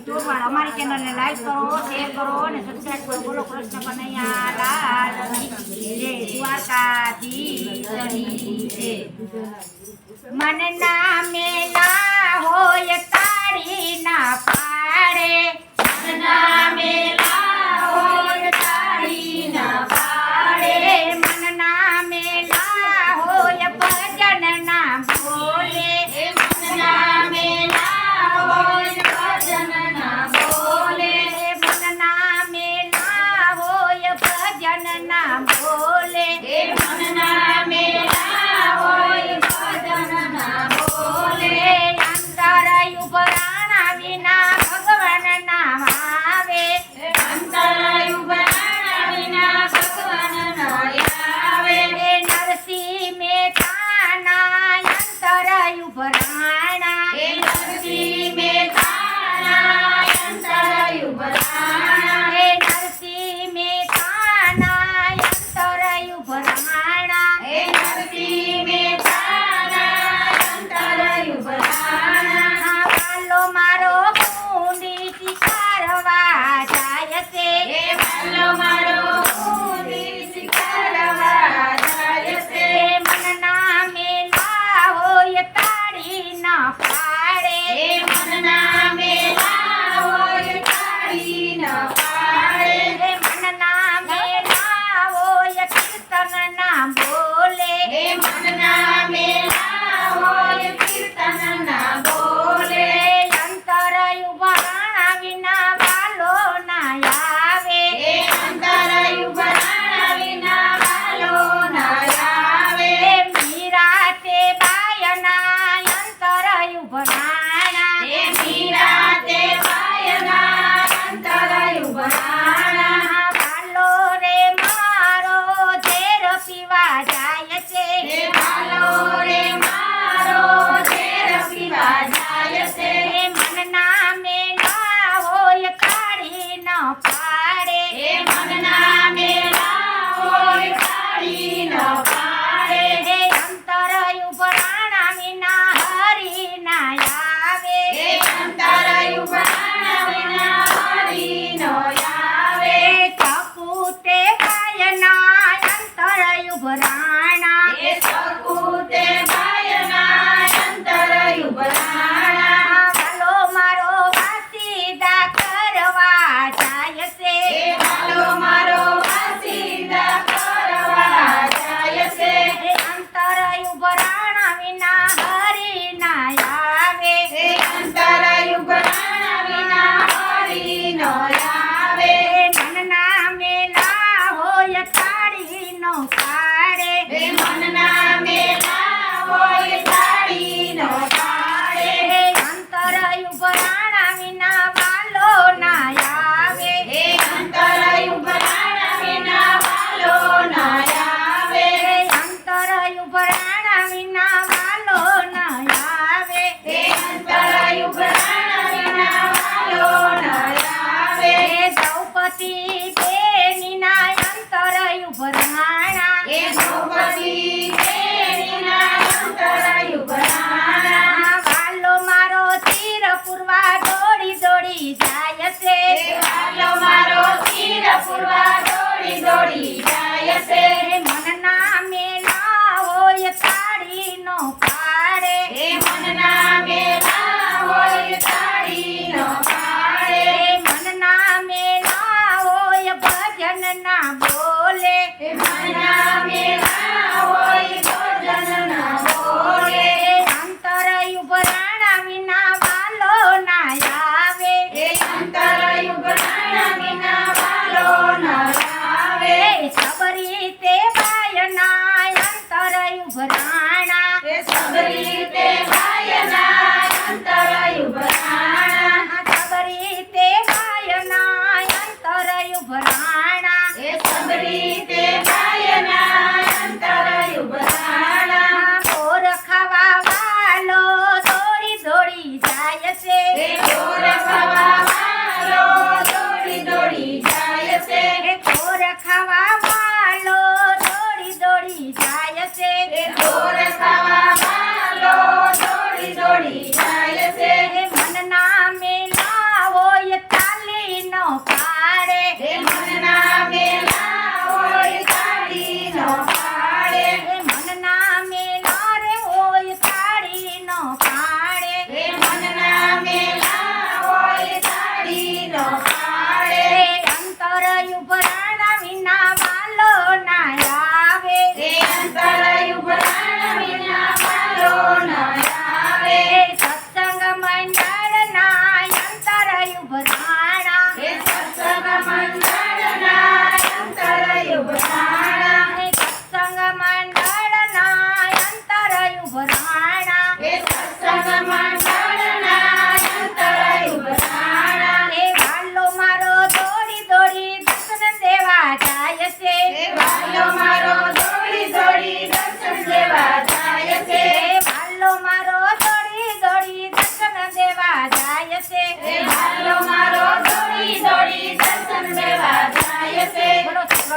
તો પણ અમારી ચેનલને લાઈક કરો, શેર કરો અને સબસ્ક્રાઇબ કરો. બોલો કૃષ્ણ કનૈયા લાલની જય. દ્વારકાધીશની જય. મન ના મેલા હોય તારી ના પાડે, મન ના મેલા હોય તારી ના પાડે, મન ના મેલા હોય ભજન ના બોલે, મન ના મેલા હોય ભજન ના બોલે, મન ના મેલા હોય ભજન ના બોલે, મન ના મેલા હોય ભજન ના બોલે. અંતર ઉભરાણા વિના ભગવાન નામ આવે, અંતર ઉભરાણા વિના ભગવાન નામ આવે. નરસિંહ મહેતાના અંતર ઉભરાણા, નરસિંહ મહેતાના અંતર ઉભરાણા, નરસિંહ મહેતાના અંતર ઉભરાણા, નરસિંહ મહેતાના અંતર ઉભરાણા. વાલો મારો કુંડી શિકારવા જાય છે, વાલો મારો કુંડી શિકારવા જાય છે. મન ના મેલા હોય તાળી ના પાડે, મન ના મેલા હોય તાળી ના પાડે, મન ના મેલા હોય કીર્તન ના બોલે, મન ના મેલા હોય કીર્તન ના બોલે. અંતર ઉભરાણા વિના વાલો ના આવે, અંતર ઉભરાણા વિના વાલો ના આવે. મીરા તે બાયના અંતર ઉભરાણા, મીરા તે બાયના અંતર ઉભરાણા. વાલો રે મારો ઝેર પીવા જાય છે, વાલો રે મારો ઝેર પીવા જાય છે. મન ના મેલા હોય તાળી ન પાડે, મન ના મેલા હોય તાળી ન પાડે. અંતર ઉભરાણા વિના હરી ના આવે, અંતર ઉભરાણા વિના હરી ન આવે. સપૂતે ગાયના અંતર ઉભરાણા, સપૂતે ગાયના અંતર ઉભરાણા. વાલો મારો વાસીદા કરવા જાય છે, વાલો મારો વાસીદા કરવા જાય છે. અંતર ઉભરાણા વિના હરી ના આવે, અંતર ઉભરાણા વિના હરી ન આવે. મન ના મેલા હોય તાળી નો પાડે, મન ના મેલા હોય તાળી નો પાડે. અંતર ઉભરાણા વિના વાલો ના આવે, અંતર ઉભરાણા વિના વાલો ના આવે. અંતર ઉભરાણા વિના વાલો ના આવે, અંતર ઉભરાણા વિના વાલો ના આવે. દ્રૌપદી બેનીના અંતર ઉભરાણા, દ્રૌપદી બેનીના અંતર ઉભરાણા. વાલો મારો તીર પૂરવા દોડી દોડી જાય છે, વાલો મારો તીર પૂરવા દોડી દોડી જાય છે. મન ના મેલા હોય તાળી નો પાડે, મન ના મેલા હોય તાળી નો પાડે. મન ના મેલા હોય ભજન ના બોલે, મન ના મેલા હોય ભજન ના બોલે. અંતર ઉભરાણા વિના વાલો ના આવે, અંતર ઉભરાણા વિના વાલો ના આવે.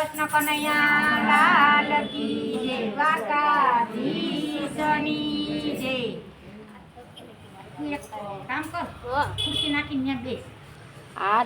કૃષ્ણ કનૈયા લાલ કી જય દ્વારકાધીશની જય તું એક કામ કર ખુરશી નાખીને ત્યાં બેસ આ